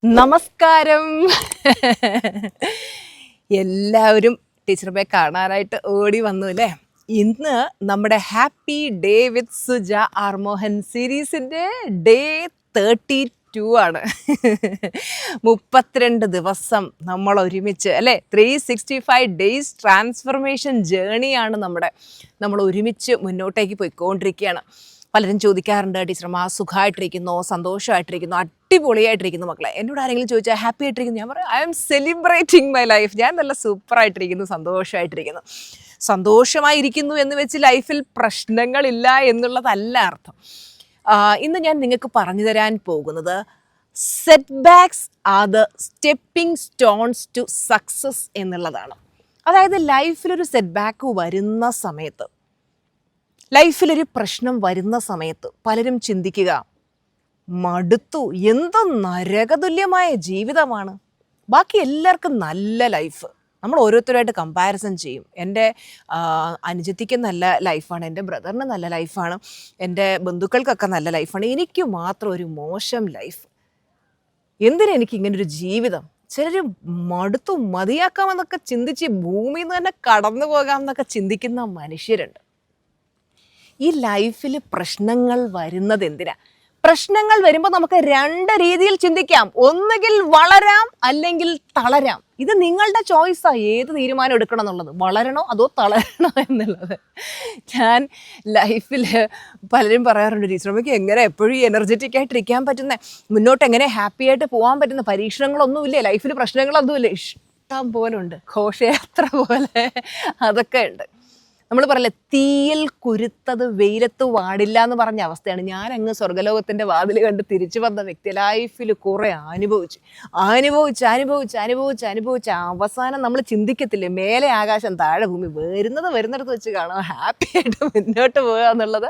നമസ്കാരം. എല്ലാവരും ടീച്ചറെ കാണാനായിട്ട് ഓടി വന്നു അല്ലേ? ഇന്ന് നമ്മുടെ happy day with Suja R Mohan സീരീസിൻ്റെ ഡേ 32 ആണ്. 32 ദിവസം നമ്മൾ ഒരുമിച്ച് അല്ലേ, 365 ഡേയ്സ് ട്രാൻസ്ഫർമേഷൻ ജേണിയാണ് നമ്മൾ ഒരുമിച്ച് മുന്നോട്ടേക്ക് പോയിക്കൊണ്ടിരിക്കുകയാണ്. പലരും ചോദിക്കാറുണ്ട്, ടീച്ചർമാർ സുഖമായിട്ടിരിക്കുന്നു, സന്തോഷമായിട്ടിരിക്കുന്നു, അടിപൊളിയായിട്ടിരിക്കുന്നു മക്കളെ. എന്നോട് ആരെങ്കിലും ചോദിച്ചാൽ ഹാപ്പി ആയിട്ടിരിക്കുന്നു, ഞാൻ പറയും I am celebrating my life. ഞാൻ നല്ല സൂപ്പറായിട്ടിരിക്കുന്നു, സന്തോഷമായിട്ടിരിക്കുന്നു. സന്തോഷമായിരിക്കുന്നു എന്ന് വെച്ച് ലൈഫിൽ പ്രശ്നങ്ങളില്ല എന്നുള്ളതല്ല അർത്ഥം. ഇന്ന് ഞാൻ നിങ്ങൾക്ക് പറഞ്ഞു തരാൻ പോകുന്നത് setbacks are the stepping stones to success എന്നുള്ളതാണ്. അതായത് ലൈഫിലൊരു സെറ്റ് ബാക്ക് വരുന്ന സമയത്ത്, ലൈഫിലൊരു പ്രശ്നം വരുന്ന സമയത്ത് പലരും ചിന്തിക്കുക, മടുത്തു, എന്തോ നരകതുല്യമായ ജീവിതമാണ്, ബാക്കി എല്ലാവർക്കും നല്ല ലൈഫ്. നമ്മൾ ഓരോരുത്തരായിട്ട് കമ്പാരിസൺ ചെയ്യും. എൻ്റെ അനുജത്തിക്ക് നല്ല ലൈഫാണ്, എൻ്റെ ബ്രദറിന് നല്ല ലൈഫാണ്, എൻ്റെ ബന്ധുക്കൾക്കൊക്കെ നല്ല ലൈഫാണ്, എനിക്ക് മാത്രം ഒരു മോശം ലൈഫ്. എന്തിനാ എനിക്ക് ഇങ്ങനൊരു ജീവിതം? ചിലർ മടുത്തു, മതിയാക്കാമെന്നൊക്കെ ചിന്തിച്ച് ഭൂമിയിൽ നിന്ന് തന്നെ കടന്നു പോകാമെന്നൊക്കെ ചിന്തിക്കുന്ന മനുഷ്യരുണ്ട്. ഈ ലൈഫിൽ പ്രശ്നങ്ങൾ വരുന്നത് എന്തിനാ? പ്രശ്നങ്ങൾ വരുമ്പോൾ നമുക്ക് രണ്ട് രീതിയിൽ ചിന്തിക്കാം. ഒന്നുകിൽ വളരാം, അല്ലെങ്കിൽ തളരാം. ഇത് നിങ്ങളുടെ ചോയ്സാണ്, ഏത് തീരുമാനം എടുക്കണം എന്നുള്ളത്, വളരണോ അതോ തളരണോ എന്നുള്ളത്. ഞാൻ ലൈഫിൽ പലരും പറയാറുണ്ട്, ടീച്ചറമ്മയ്ക്ക് എങ്ങനെ എപ്പോഴും എനർജറ്റിക് ആയിട്ടിരിക്കാൻ പറ്റുന്നത്, മുന്നോട്ട് എങ്ങനെ ഹാപ്പി ആയിട്ട് പോകാൻ പറ്റുന്ന, പരീക്ഷണങ്ങളൊന്നുമില്ലേ ലൈഫിൽ, പ്രശ്നങ്ങളൊന്നുമില്ല, ഇഷ്ടം പോലെ ഉണ്ട്, ഘോഷയാത്ര പോലെ അതൊക്കെ ഉണ്ട്. നമ്മൾ പറയല്ലേ, തീയിൽ കുരുത്തത് വെയിലത്ത് വാടില്ല എന്ന് പറഞ്ഞ അവസ്ഥയാണ്. ഞാൻ അങ്ങ് സ്വർഗ്ഗലോകത്തിൻ്റെ വാതിൽ കണ്ട് തിരിച്ചു വന്ന വ്യക്തി. ലൈഫിൽ കുറേ അനുഭവിച്ച് അവസാനം നമ്മൾ ചിന്തിക്കത്തില്ലേ, മേലെ ആകാശം താഴെ ഭൂമി, വരുന്നിടത്ത് വെച്ച് കാണാം, ഹാപ്പി ആയിട്ട് മുന്നോട്ട് പോകുക എന്നുള്ളത്.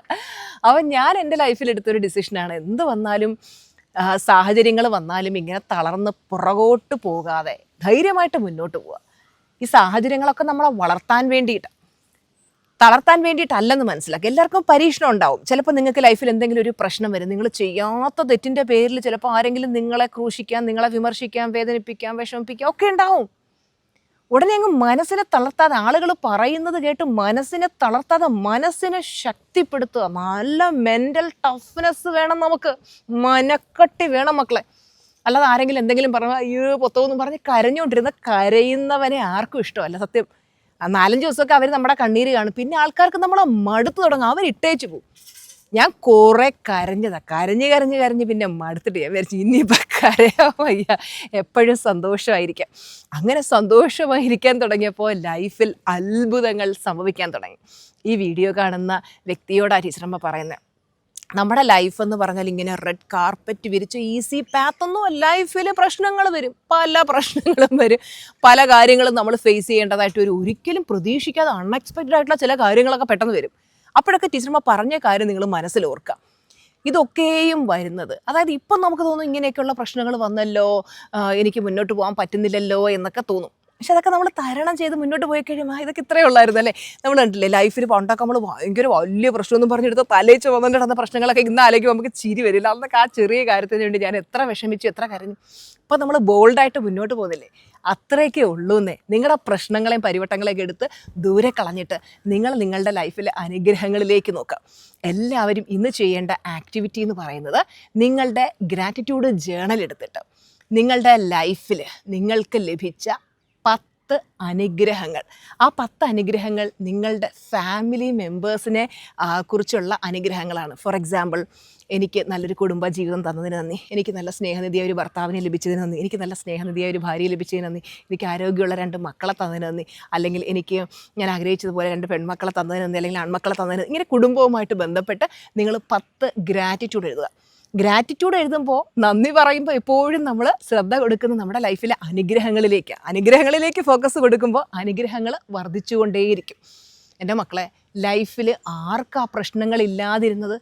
അവൻ ഞാൻ എൻ്റെ ലൈഫിൽ എടുത്തൊരു ഡിസിഷനാണ്. എന്ത് വന്നാലും, സാഹചര്യങ്ങൾ വന്നാലും ഇങ്ങനെ തളർന്ന് പുറകോട്ട് പോകാതെ ധൈര്യമായിട്ട് മുന്നോട്ട് പോവുക. ഈ സാഹചര്യങ്ങളൊക്കെ നമ്മളെ വളർത്താൻ വേണ്ടിയിട്ട്, തളർത്താൻ വേണ്ടിയിട്ടല്ലെന്ന് മനസ്സിലാക്കുക. എല്ലാവർക്കും പരീക്ഷണം ഉണ്ടാവും. ചിലപ്പോൾ നിങ്ങൾക്ക് ലൈഫിൽ എന്തെങ്കിലും ഒരു പ്രശ്നം വരും, നിങ്ങൾ ചെയ്യാത്ത തെറ്റിൻ്റെ പേരിൽ ചിലപ്പോൾ ആരെങ്കിലും നിങ്ങളെ ക്രൂശിക്കാൻ, നിങ്ങളെ വിമർശിക്കാൻ, വേദനിപ്പിക്കാൻ, വിഷമിപ്പിക്കാൻ ഒക്കെ ഉണ്ടാവും. ഉടനെ അങ്ങ് മനസ്സിനെ തളർത്താതെ, ആളുകൾ പറയുന്നത് കേട്ട് മനസ്സിനെ തളർത്താതെ മനസ്സിനെ ശക്തിപ്പെടുത്തുക. നല്ല മെൻ്റൽ ടഫ്നെസ് വേണം നമുക്ക്, മനക്കട്ടി വേണം മക്കളെ. അല്ലാതെ ആരെങ്കിലും എന്തെങ്കിലും പറഞ്ഞാൽ അയ്യോ പൊത്തോന്നും പറഞ്ഞ് കരയുന്നവനെ ആർക്കും ഇഷ്ടമല്ല. സത്യം, 4-5 ദിവസമൊക്കെ അവർ നമ്മുടെ കണ്ണീര് കാണും, പിന്നെ ആൾക്കാർക്ക് നമ്മളെ മടുത്തു തുടങ്ങും, അവരിട്ടേച്ചു പോകും. ഞാൻ കുറേ കരഞ്ഞ് പിന്നെ മടുത്തിട്ട് ഞാൻ വിചാരിച്ചു ഇനിയിപ്പോൾ കരയാൻ വയ്യ, എപ്പോഴും സന്തോഷമായിരിക്കാം. അങ്ങനെ സന്തോഷമായിരിക്കാൻ തുടങ്ങിയപ്പോൾ ലൈഫിൽ അത്ഭുതങ്ങൾ സംഭവിക്കാൻ തുടങ്ങി. ഈ വീഡിയോ കാണുന്ന വ്യക്തിയോടാണ് ടീച്ചറമ്മ പറയുന്നത്, നമ്മുടെ ലൈഫ് എന്ന് പറഞ്ഞാൽ ഇങ്ങനെ റെഡ് കാർപ്പറ്റ് വിരിച്ച് ഈസി പാത്തൊന്നും, ലൈഫിൽ പ്രശ്നങ്ങൾ വരും, പല പ്രശ്നങ്ങളും വരും, പല കാര്യങ്ങളും നമ്മൾ ഫേസ് ചെയ്യേണ്ടതായിട്ട് വരും. ഒരിക്കലും പ്രതീക്ഷിക്കാതെ അൺഎക്സ്പെക്റ്റഡ് ആയിട്ടുള്ള ചില കാര്യങ്ങളൊക്കെ പെട്ടെന്ന് വരും. അപ്പോഴൊക്കെ ടീച്ചർമാർ പറഞ്ഞ കാര്യം നിങ്ങൾ മനസ്സിൽ ഓർക്കുക. ഇതൊക്കെയും വരുന്നത്, അതായത് ഇപ്പം നമുക്ക് തോന്നും ഇങ്ങനെയൊക്കെയുള്ള പ്രശ്നങ്ങൾ വന്നല്ലോ, എനിക്ക് മുന്നോട്ട് പോകാൻ പറ്റുന്നില്ലല്ലോ എന്നൊക്കെ തോന്നും. പക്ഷെ അതൊക്കെ നമ്മൾ തരണം ചെയ്ത് മുന്നോട്ട് പോയി കഴിയുമ്പോൾ ഇതൊക്കെ ഇത്രയേ ഉള്ളായിരുന്നു അല്ലേ. നമ്മൾ കണ്ടില്ലേ, ലൈഫിൽ പണ്ടൊക്കെ നമ്മൾ ഭയങ്കര വലിയ പ്രശ്നമൊന്നും പറഞ്ഞെടുത്ത് തലേച്ച് വന്നിട്ട് നടന്ന പ്രശ്നങ്ങളൊക്കെ ഇന്ന് ആലോചിക്കുമ്പോൾ നമുക്ക് ചിരി വരില്ല. അന്നൊക്കെ ആ ചെറിയ കാര്യത്തിന് വേണ്ടി ഞാൻ എത്ര വിഷമിച്ചു, എത്ര കരഞ്ഞു. അപ്പോൾ നമ്മൾ ബോൾഡായിട്ട് മുന്നോട്ട് പോകുന്നില്ലേ, അത്രയൊക്കെ ഉള്ളൂന്നേ. നിങ്ങളുടെ പ്രശ്നങ്ങളെയും പരിവട്ടങ്ങളെയൊക്കെ എടുത്ത് ദൂരെ കളഞ്ഞിട്ട് നിങ്ങൾ നിങ്ങളുടെ ലൈഫിലെ അനുഗ്രഹങ്ങളിലേക്ക് നോക്കാം. എല്ലാവരും ഇന്ന് ചെയ്യേണ്ട ആക്ടിവിറ്റി എന്ന് പറയുന്നത്, നിങ്ങളുടെ ഗ്രാറ്റിറ്റ്യൂഡ് ജേണൽ എടുത്തിട്ട് നിങ്ങളുടെ ലൈഫിൽ നിങ്ങൾക്ക് ലഭിച്ച 10 അനുഗ്രഹങ്ങൾ, ആ 10 അനുഗ്രഹങ്ങൾ നിങ്ങളുടെ ഫാമിലി മെമ്പേഴ്സിനെ കുറിച്ചുള്ള അനുഗ്രഹങ്ങളാണ്. ഫോർ എക്സാമ്പിൾ, എനിക്ക് നല്ലൊരു കുടുംബ ജീവിതം തന്നതിന് നന്ദി, എനിക്ക് നല്ല സ്നേഹനിധിയായ ഒരു ഭർത്താവിനെ ലഭിച്ചതിന് നന്ദി, എനിക്ക് നല്ല സ്നേഹനിധിയായ ഒരു ഭാര്യയെ ലഭിച്ചതിന് നന്ദി, എനിക്ക് ആരോഗ്യമുള്ള 2 മക്കളെ തന്നതിന് നന്ദി, അല്ലെങ്കിൽ എനിക്ക് ഞാൻ ആഗ്രഹിച്ചതുപോലെ 2 പെൺമക്കളെ തന്നതിന് നന്ദി, അല്ലെങ്കിൽ ആൺമക്കളെ തന്നതിന്. ഇങ്ങനെ കുടുംബവുമായിട്ട് ബന്ധപ്പെട്ട് നിങ്ങൾ 10 ഗ്രാറ്റിറ്റ്യൂഡ് എഴുതുക. ഗ്രാറ്റിറ്റ്യൂഡ് എഴുതുമ്പോൾ, നന്ദി പറയുമ്പോൾ എപ്പോഴും നമ്മൾ ശ്രദ്ധ കൊടുക്കുന്നത് നമ്മുടെ ലൈഫിലെ അനുഗ്രഹങ്ങളിലേക്ക് ഫോക്കസ് കൊടുക്കുമ്പോൾ അനുഗ്രഹങ്ങൾ വർദ്ധിച്ചുകൊണ്ടേയിരിക്കും. എൻ്റെ മക്കളെ, ലൈഫിൽ ആർക്കാ പ്രശ്നങ്ങളില്ലാതിരുന്നത്?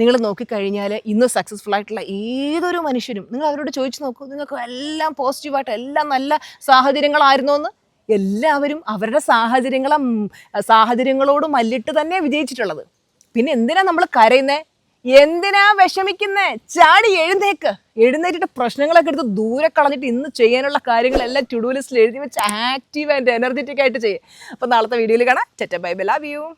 നിങ്ങൾ നോക്കിക്കഴിഞ്ഞാൽ ഇന്ന് സക്സസ്ഫുൾ ആയിട്ടുള്ള ഏതൊരു മനുഷ്യരും, നിങ്ങൾ അവരോട് ചോദിച്ചു നോക്കൂ, നിങ്ങൾക്ക് എല്ലാം പോസിറ്റീവായിട്ട്, എല്ലാം നല്ല സാഹചര്യങ്ങളായിരുന്നോ എന്ന്. എല്ലാവരും അവരുടെ സാഹചര്യങ്ങളോട് മല്ലിട്ട് തന്നെ വിജയിച്ചിട്ടുള്ളത്. പിന്നെ എന്തിനാ നമ്മൾ കരയുന്നത്? എന്തിനാ വിഷമിക്കുന്നേ? ചാടി എഴുന്നേക്ക്. എഴുന്നേറ്റിട്ട് പ്രശ്നങ്ങളൊക്കെ എടുത്ത് ദൂരെ കളഞ്ഞിട്ട് ഇന്ന് ചെയ്യാനുള്ള കാര്യങ്ങളെല്ലാം ടു ഡു ലിസ്റ്റിൽ എഴുതി വെച്ച് ആക്റ്റീവ് ആൻഡ് എനർജറ്റിക് ആയിട്ട് ചെയ്യും. അപ്പോൾ നാളത്തെ വീഡിയോയിൽ കാണാം. Bye bye, love you.